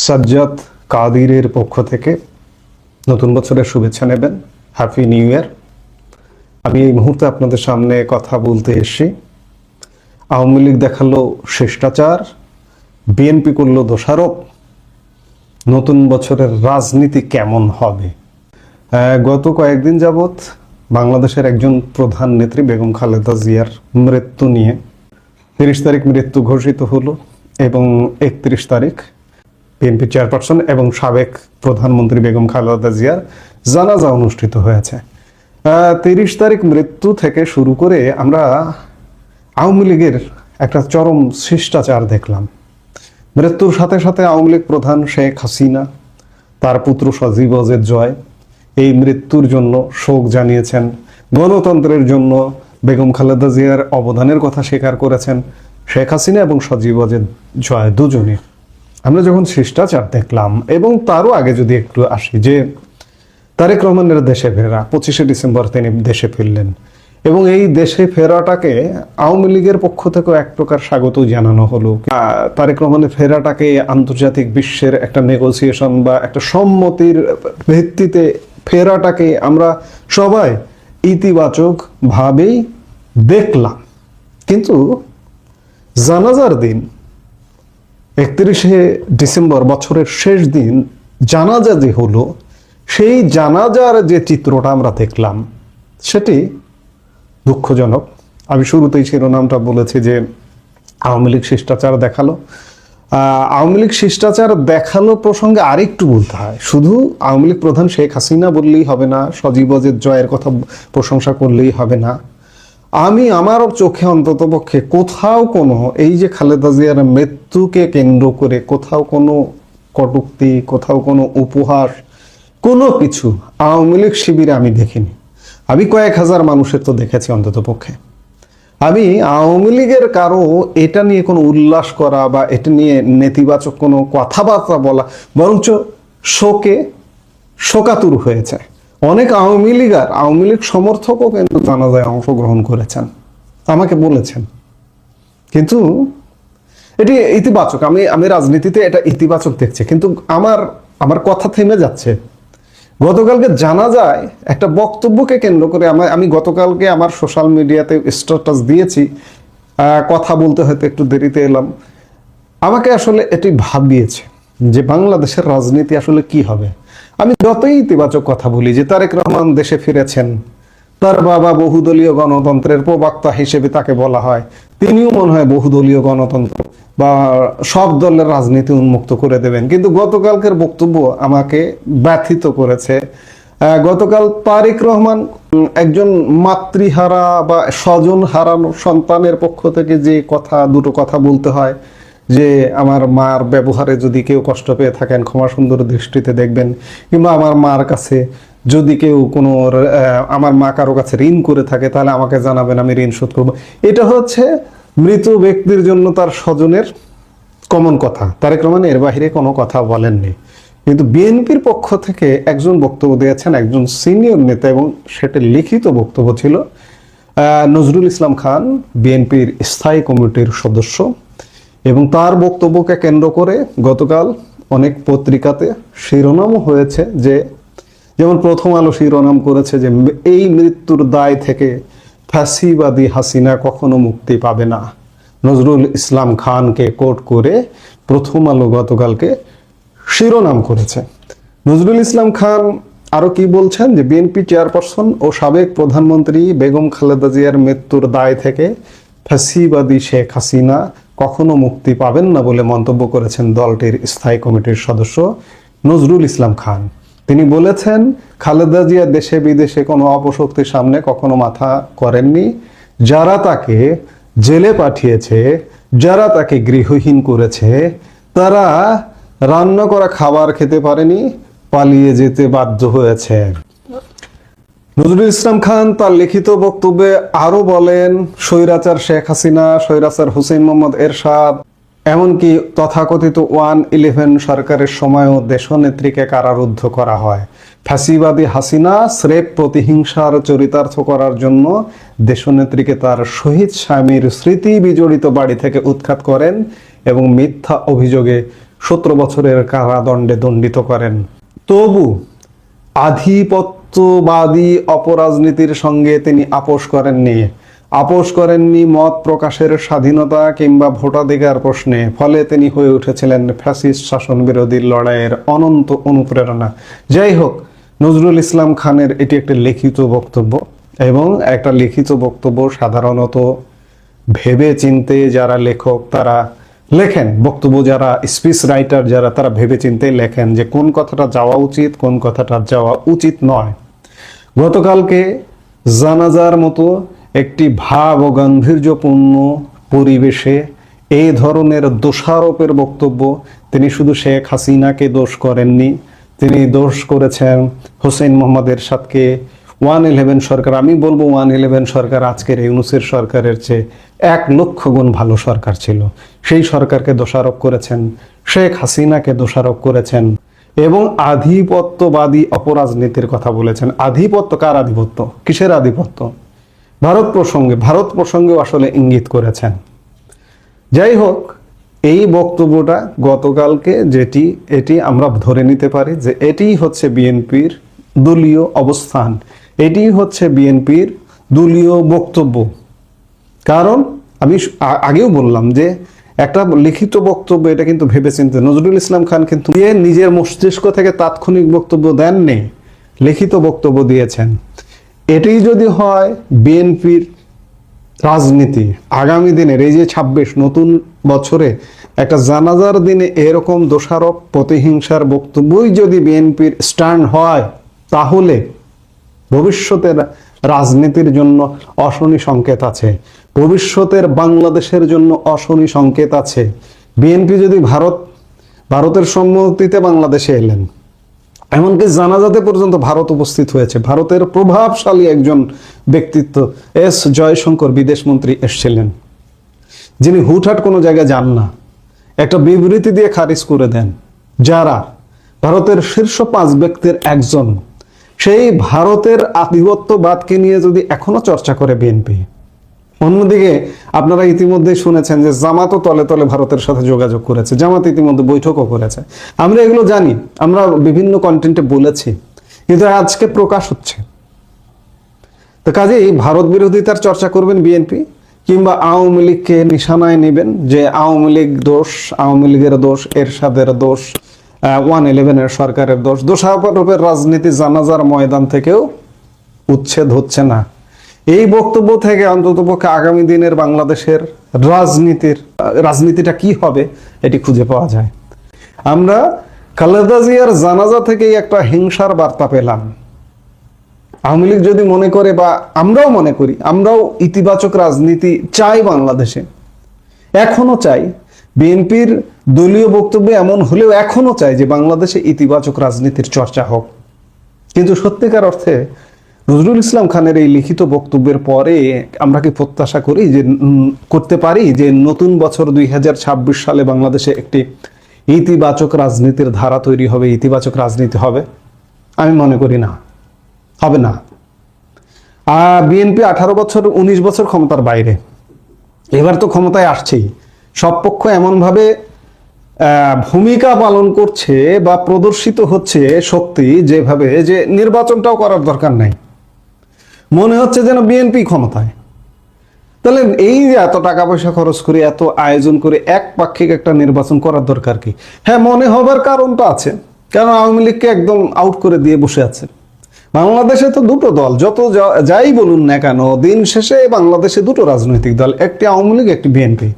সাজ্জাদ কাদিরের পক্ষ থেকে নতুন বছরের শুভেচ্ছা নেবেন। Happy new year. আমি এই মুহূর্তে আপনাদের সামনে কথা বলতে এসেছি। আওয়ামী লীগ দেখালো শিষ্টাচার, বিএনপি করলো দোষারোপ। নতুন বছরের রাজনীতি কেমন হবে? গত কয়েকদিন যাবৎ বাংলাদেশের একজন প্রধান নেত্রী বেগম খালেদা জিয়ার মৃত্যু নিয়ে 30 তারিখ মৃত্যু ঘোষিত হলো এবং 31 তারিখ বিএনপি চেয়ারপারসন এবং সাবেক প্রধানমন্ত্রী বেগম খালেদা জিয়ার জানাজা অনুষ্ঠিত হয়েছে। 30 তারিখ মৃত্যু থেকে শুরু করে আমরা আওয়ামী লীগের একটা চরম শিষ্টাচার দেখলাম। মৃত্যুর সাথে সাথে আওয়ামী লীগ প্রধান শেখ হাসিনা, তার পুত্র সজীব ওয়াজেদ জয় এই মৃত্যুর জন্য শোক জানিয়েছেন। গণতন্ত্রের জন্য বেগম খালেদা জিয়ার অবদানের কথা স্বীকার করেছেন শেখ হাসিনা এবং সজীব ওয়াজেদ জয় দুজনে। আমরা যখন শিষ্টাচার দেখলাম এবং তারও আগে যদি একটু আসি যে তারেক রহমানের দেশে ফেরা 25শে ডিসেম্বর তিনি দেশে ফিরলেন এবং এই দেশে ফেরাটাকে আওয়ামী লীগের পক্ষ থেকেও এক প্রকার স্বাগত জানানো হলো। তারেক রহমানের ফেরাটাকে আন্তর্জাতিক বিশ্বের একটা নেগোসিয়েশন বা একটা সম্মতির ভিত্তিতে ফেরাটাকে আমরা সবাই ইতিবাচক ভাবেই দেখলাম। কিন্তু জানাজার দিন 31শে ডিসেম্বর বছরের শেষ দিন জানাজা যে হলো, সেই জানাজার যে চিত্রটা আমরা দেখলাম সেটি দুঃখজনক। আমি শুরুতেই শিরোনামটা বলেছি যে আওয়ামী লীগ শিষ্টাচার দেখালো। আওয়ামী লীগ শিষ্টাচার দেখালো প্রসঙ্গে আরেকটু বলতে হয়। শুধু আওয়ামী লীগ প্রধান শেখ হাসিনা বললেই হবে না, সজীব ওয়াজেদ জয়ের কথা প্রশংসা করলেই হবে না। আমি আমার চোখে অন্তত পক্ষে কোথাও কোনো এই যে খালেদা জিয়ার মৃত্যুকে কেন্দ্র করে কোথাও কোনো কটূক্তি, কোথাও কোনো উপহাস, কোনো কিছু আওয়ামী লীগ শিবিরে আমি দেখিনি। আমি কয়েক হাজার মানুষের তো দেখেছি অন্তত পক্ষে। আমি আওয়ামী লীগের কারো এটা নিয়ে কোনো উল্লাস করা বা এটা নিয়ে নেতিবাচক কোনো কথাবার্তা বলা, বরঞ্চ শোকাতুর হয়েছে। অনেক আওয়ামী লীগ সমর্থকও কিন্তু জানাজায় অংশগ্রহণ করেছেন, আমাকে বলেছেন। কিন্তু এটি ইতিবাচক, আমি রাজনীতিতে এটা ইতিবাচক দেখছি। কিন্তু আমার কথা থেমে যাচ্ছে। গতকালকে জানাজায় একটা বক্তব্যকে কেন্দ্র করে আমি গতকালকে আমার সোশ্যাল মিডিয়াতে স্ট্যাটাস দিয়েছি, কথা বলতে হয়তো একটু দেরিতে এলাম। আমাকে আসলে এটি ভাবিয়েছে যে বাংলাদেশের রাজনীতি আসলে কি হবে। আমি যতই ইতিবাচক কথা বলি যে তারেক রহমান দেশে ফিরেছেন, তার বাবা বহুদলীয় গণতন্ত্রের প্রবক্তা হিসেবে তাকে বলা হয়, তিনিও মনে হয় বহুদলীয় গণতন্ত্র বা সব দলের রাজনীতি উন্মুক্ত করে দেবেন। কিন্তু গতকালকের বক্তব্য আমাকে ব্যথিত করেছে। গতকাল তারেক রহমান একজন মাতৃহারা বা স্বজন হারানো সন্তানের পক্ষ থেকে যে দুটো কথা বলতে হয় যে আমার মার ব্যবহারে যদি কেউ কষ্ট পেয়ে থাকেন ক্ষমা সুন্দর দৃষ্টিতে দেখবেন, কিংবা আমার মার কাছে যদি কেউ আমার মা কারো কাছে ঋণ করে থাকে তাহলে আমাকে জানাবেন, আমি ঋণ শোধ করবো। এটা হচ্ছে মৃত ব্যক্তির জন্য তার স্বজনের কমন কথা। তারেক রহমান এর বাহিরে কোনো কথা বলেননি। কিন্তু বিএনপির পক্ষ থেকে একজন বক্তব্য দিয়েছেন, একজন সিনিয়র নেতা, এবং সেটা লিখিত বক্তব্য ছিল নজরুল ইসলাম খান, বিএনপির স্থায়ী কমিটির সদস্য। এবং তার বক্তব্যকে কেন্দ্র করে গতকাল অনেক পত্রিকাতে শিরোনামও হয়েছে, যেমন প্রথম আলো শিরোনাম করেছে যে এই মৃত্যুর দায় থেকে ফ্যাসিবাদী হাসিনা কখনো মুক্তি পাবে না। নজরুল ইসলাম খানকে কোট করে প্রথম আলো গতকালকে শিরোনাম করেছে। নজরুল ইসলাম খান আরো কি বলছেন যে বিএনপি চেয়ারপারসন ও সাবেক প্রধানমন্ত্রী বেগম খালেদা জিয়ার মৃত্যুর দায় থেকে ফ্যাসিবাদী শেখ হাসিনা কখনো মুক্তি পাবেন না বলে মন্তব্য করেছেন দলটির স্থায়ী কমিটির সদস্য নজরুল ইসলাম খান। তিনি বলেছেন, খালেদা জিয়া দেশে বিদেশে কোনো অপশক্তির সামনে কখনো মাথা করেননি। যারা তাকে জেলে পাঠিয়েছে, যারা তাকে গৃহহীন করেছে, তারা রান্না করা খাবার খেতে পারেনি, পালিয়ে যেতে বাধ্য হয়েছে। নজরুল ইসলাম খান তার লিখিত বক্তব্যে আরো বলেন, স্বৈরাচার শেখ হাসিনা, স্বৈরাচার হুসেইন মোহাম্মদ এরশাদ, এমনকি তথাকথিত 111 সরকারের সময়ও দেশনেত্রীকে কারারুদ্ধ করা হয়। ফ্যাসিবাদী হাসিনা স্রেফ প্রতিহিংসার চরিতার্থ করার জন্য দেশনেত্রীকে তার শহীদ স্বামীর স্মৃতি বিজড়িত বাড়ি থেকে উৎখাত করেন এবং মিথ্যা অভিযোগে 17 বছরের কারাদণ্ডে দণ্ডিত করেন। তবু আধিপত্যবাদী অপরাজনীতির সঙ্গে তিনি আপোষ করেননি মত প্রকাশের স্বাধীনতা কিংবা ভোটাধিকার প্রশ্নে। ফলে তিনি হয়ে উঠেছিলেন ফ্যাসিস্ট শাসন বিরোধী লড়াইয়ের অনন্ত অনুপ্রেরণা। যাই হোক, নজরুল ইসলাম খানের এটি একটা লিখিত বক্তব্য, এবং একটা লিখিত বক্তব্য সাধারণত ভেবে চিন্তে যারা লেখক তারা লেখেন, বক্তব্য যারা স্পিচ রাইটার যারা, তারা ভেবে চিন্তে লেখেন যে কোন কথাটা যাওয়া উচিত, কোন কথাটা যাওয়া উচিত নয়। গতকালকে জানাজার মতো একটি ভাব ও গাম্ভীর্যপূর্ণ পরিবেশে এই ধরনের দোষারোপের বক্তব্য, তিনি শুধু শেখ হাসিনাকে দোষ করেননি, তিনি দোষ করেছেন হোসেন মোহাম্মদ এরশাদকে, 111 সরকার। আমি বলবো 111 সরকার আজকের ইউনূসের সরকারের চেয়ে 1 লক্ষ গুণ ভালো সরকার ছিল। সেই সরকারকে দোষারোপ করেছেন, শেখ হাসিনাকে দোষারোপ করেছেন, এবং আধিপত্যবাদী অপরাজনীতির কথা বলেছেন। আধিপত্য কার আধিপত্য? কিসের আধিপত্য? ভারত প্রসঙ্গেও আসলে ইঙ্গিত করেছেন। যাই হোক, এই বক্তব্যটা গতকালকে এটি আমরা ধরে নিতে পারি যে এটি হচ্ছে বিএনপির দলীয় অবস্থান, এটি হচ্ছে বিএনপির দলীয় বক্তব্য। কারণ আমি আগেও বললাম যে একটা লিখিত বক্তব্য, এটা কিন্তু ভেবেচিন্তে নজরুল ইসলাম খান কিন্তু নিজের মস্তিষ্ক থেকে তাৎক্ষণিক বক্তব্য দেননি, লিখিত বক্তব্য দিয়েছেন। এটি যদি হয় বিএনপির রাজনীতি আগামী দিনের, এই যে 26 নতুন বছরে একটা জানাজার দিনে এরকম দোষারোপ প্রতিহিংসার বক্তব্যই যদি বিএনপির স্ট্যান্ড হয়, তাহলে ভবিষ্যতের রাজনীতির জন্য অশনি সংকেত আছে, ভবিষ্যতের বাংলাদেশের জন্য অশনি সংকেত আছে। বিএনপি যদি ভারতের সম্মতিতে বাংলাদেশে এলেন, এমনকি জানাজাতে পর্যন্ত ভারত উপস্থিত হয়েছে, ভারতের প্রভাবশালী একজন ব্যক্তিত্ব এস জয়শঙ্কর বিদেশমন্ত্রী এসেছিলেন, যিনি হুটহাট কোনো জায়গায় যান না, একটা বিবৃতি দিয়ে খারিজ করে দেন, যারা ভারতের শীর্ষ 5 ব্যক্তির একজন। সেই ভারতের আধিপত্যবাদকে নিয়ে যদি এখনো চর্চা করে বিএনপি, অন্যদিকে আপনারা ইতিমধ্যে শুনেছেন যে জামাতও তলে তলে ভারতের সাথে যোগাযোগ করেছে, জামাত ইতিমধ্যে বৈঠকও করেছে। আমরা এগুলো জানি, আমরা বিভিন্ন কন্টেন্টে বলেছি, কিন্তু আজকে প্রকাশ হচ্ছে। তো কাজেই ভারত বিরোধিতার চর্চা করবেন বিএনপি, কিংবা আওয়ামী লীগকে নিশানায় নেবেন যে আওয়ামী লীগ দোষ, আওয়ামী লীগের দোষ, এরশাদের দোষ, 111 সরকারের দোষ। দোষারোপের রাজনীতি জানাজার ময়দান থেকেও উচ্ছেদ হচ্ছে না। এই বক্তব্য থেকে অন্ততপক্ষে আগামী দিনের বাংলাদেশের রাজনীতিটা কি হবে এটি খুঁজে পাওয়া যায়। আমরা খালেদা জিয়ার জানাজা থেকেই একটা হিংসার বার্তা পেলাম। আওয়ামী লীগ যদি মনে করে, বা আমরাও মনে করি, আমরাও ইতিবাচক রাজনীতি চাই বাংলাদেশে, এখনো চাই। বিএনপির দলীয় বক্তব্য এমন হলেও এখনো চাই যে বাংলাদেশে ইতিবাচক রাজনীতির চর্চা হোক। কিন্তু সত্যিকার অর্থে নজরুল ইসলাম খানের এই লিখিত বক্তব্যের পরে আমরা কি প্রত্যাশা করতে পারি যে নতুন বছর 2026 সালে বাংলাদেশে একটি ইতিবাচক রাজনীতির ধারা তৈরি হবে, ইতিবাচক রাজনীতি হবে? আমি মনে করি না, হবে না। বিএনপি 19 বছর ক্ষমতার বাইরে, এবার তো ক্ষমতায় আসছেই। সব পক্ষ এমনভাবে ভূমিকা পালন করছে বা প্রদর্শিত হচ্ছে শক্তি, যেভাবে যে নির্বাচনটাও করার দরকার নাই, মনে হচ্ছে যেন বিএনপি ক্ষমতায়। তাহলে এই যে এত টাকা পয়সা খরচ করে, এত আয়োজন করে একপাক্ষিক একটা নির্বাচন করার দরকার কি? হ্যাঁ, মনে হবার কারণটা আছে, কারণ আওয়ামী লীগকে একদম আউট করে দিয়ে বসে আছে। বাংলাদেশে তো দুটো দল, যত যাই বলুন না কেন, দিন শেষে বাংলাদেশে দুটো রাজনৈতিক দল, একটি আওয়ামী লীগ, একটি বিএনপি।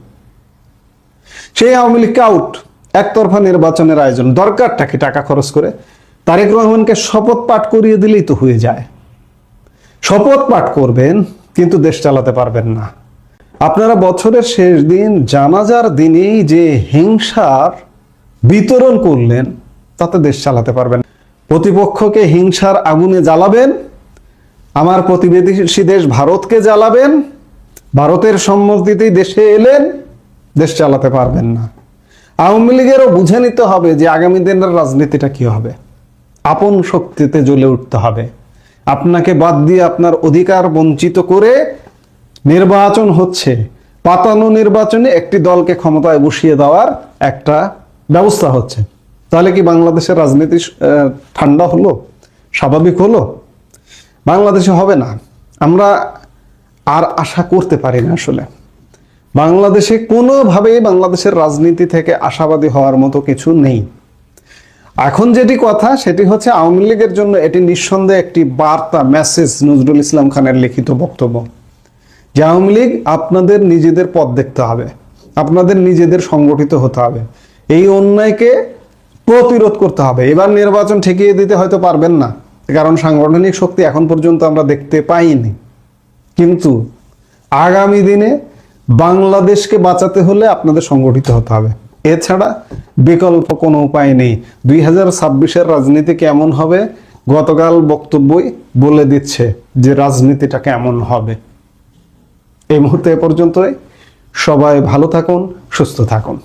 সেই আওয়ামী লীগকে আউট, একতরফা নির্বাচনের আয়োজন দরকারটা কি? টাকা খরচ করে তারেক রহমানকে শপথ পাঠ করিয়ে দিলেই তো হয়ে যায়। শপথ পাঠ করবেন কিন্তু দেশ চালাতে পারবেন না। আপনারা বছরের শেষ দিন জানাজার দিনেই যে হিংসার বিতরণ করলেন, তাতে দেশ চালাতে পারবেন। প্রতিপক্ষকে হিংসার আগুনে জ্বালাবেন, আমার প্রতিবেশী দেশ ভারতকে জ্বালাবেন, ভারতের সম্মতিতেই দেশে এলেন, দেশ চালাতে পারবেন না। আওয়ামী লীগেরও বুঝে নিতে হবে যে আগামী দিনের রাজনীতিটা কি হবে। আপন শক্তিতে জ্বলে উঠতে হবে। আপনাকে বাদ দিয়ে, আপনার অধিকার বঞ্চিত করে নির্বাচন হচ্ছে, পাতানো নির্বাচনে একটি দলকে ক্ষমতায় বসিয়ে দেওয়ার একটা ব্যবস্থা হচ্ছে, তাহলে কি বাংলাদেশের রাজনীতি ঠান্ডা হলো, স্বাভাবিক হলো? বাংলাদেশে হবে না। আমরা আর আশা করতে পারি না আসলে। বাংলাদেশে কোনোভাবেই বাংলাদেশের রাজনীতি থেকে আশাবাদী হওয়ার মতো কিছু নেই। এখন যেটি কথা সেটি হচ্ছে আওয়ামী লীগের জন্য এটি নিঃসন্দেহে একটি বার্তা, মেসেজ নজরুল ইসলাম খানের লিখিত বক্তব্য, যে আওয়ামী লীগ আপনাদের নিজেদের পথ দেখতে হবে, আপনাদের নিজেদের সংগঠিত হতে হবে, এই অন্যায়কে প্রতিরোধ করতে হবে। এবার নির্বাচন ঠেকিয়ে দিতে হয়তো পারবেন না, কারণ সাংগঠনিক শক্তি এখন পর্যন্ত আমরা দেখতে পাইনি, কিন্তু আগামী দিনে বাংলাদেশকে বাঁচাতে হলে আপনাদের সংগঠিত হতে হবে। এছাড়া বিকল্প কোনো উপায় নেই। 2026-এর রাজনীতি কেমন হবে গতকাল বক্তব্যই বলে দিচ্ছে যে রাজনীতিটা কেমন হবে। এই মুহূর্তে এ পর্যন্তই। সবাই ভালো থাকুন, সুস্থ থাকুন।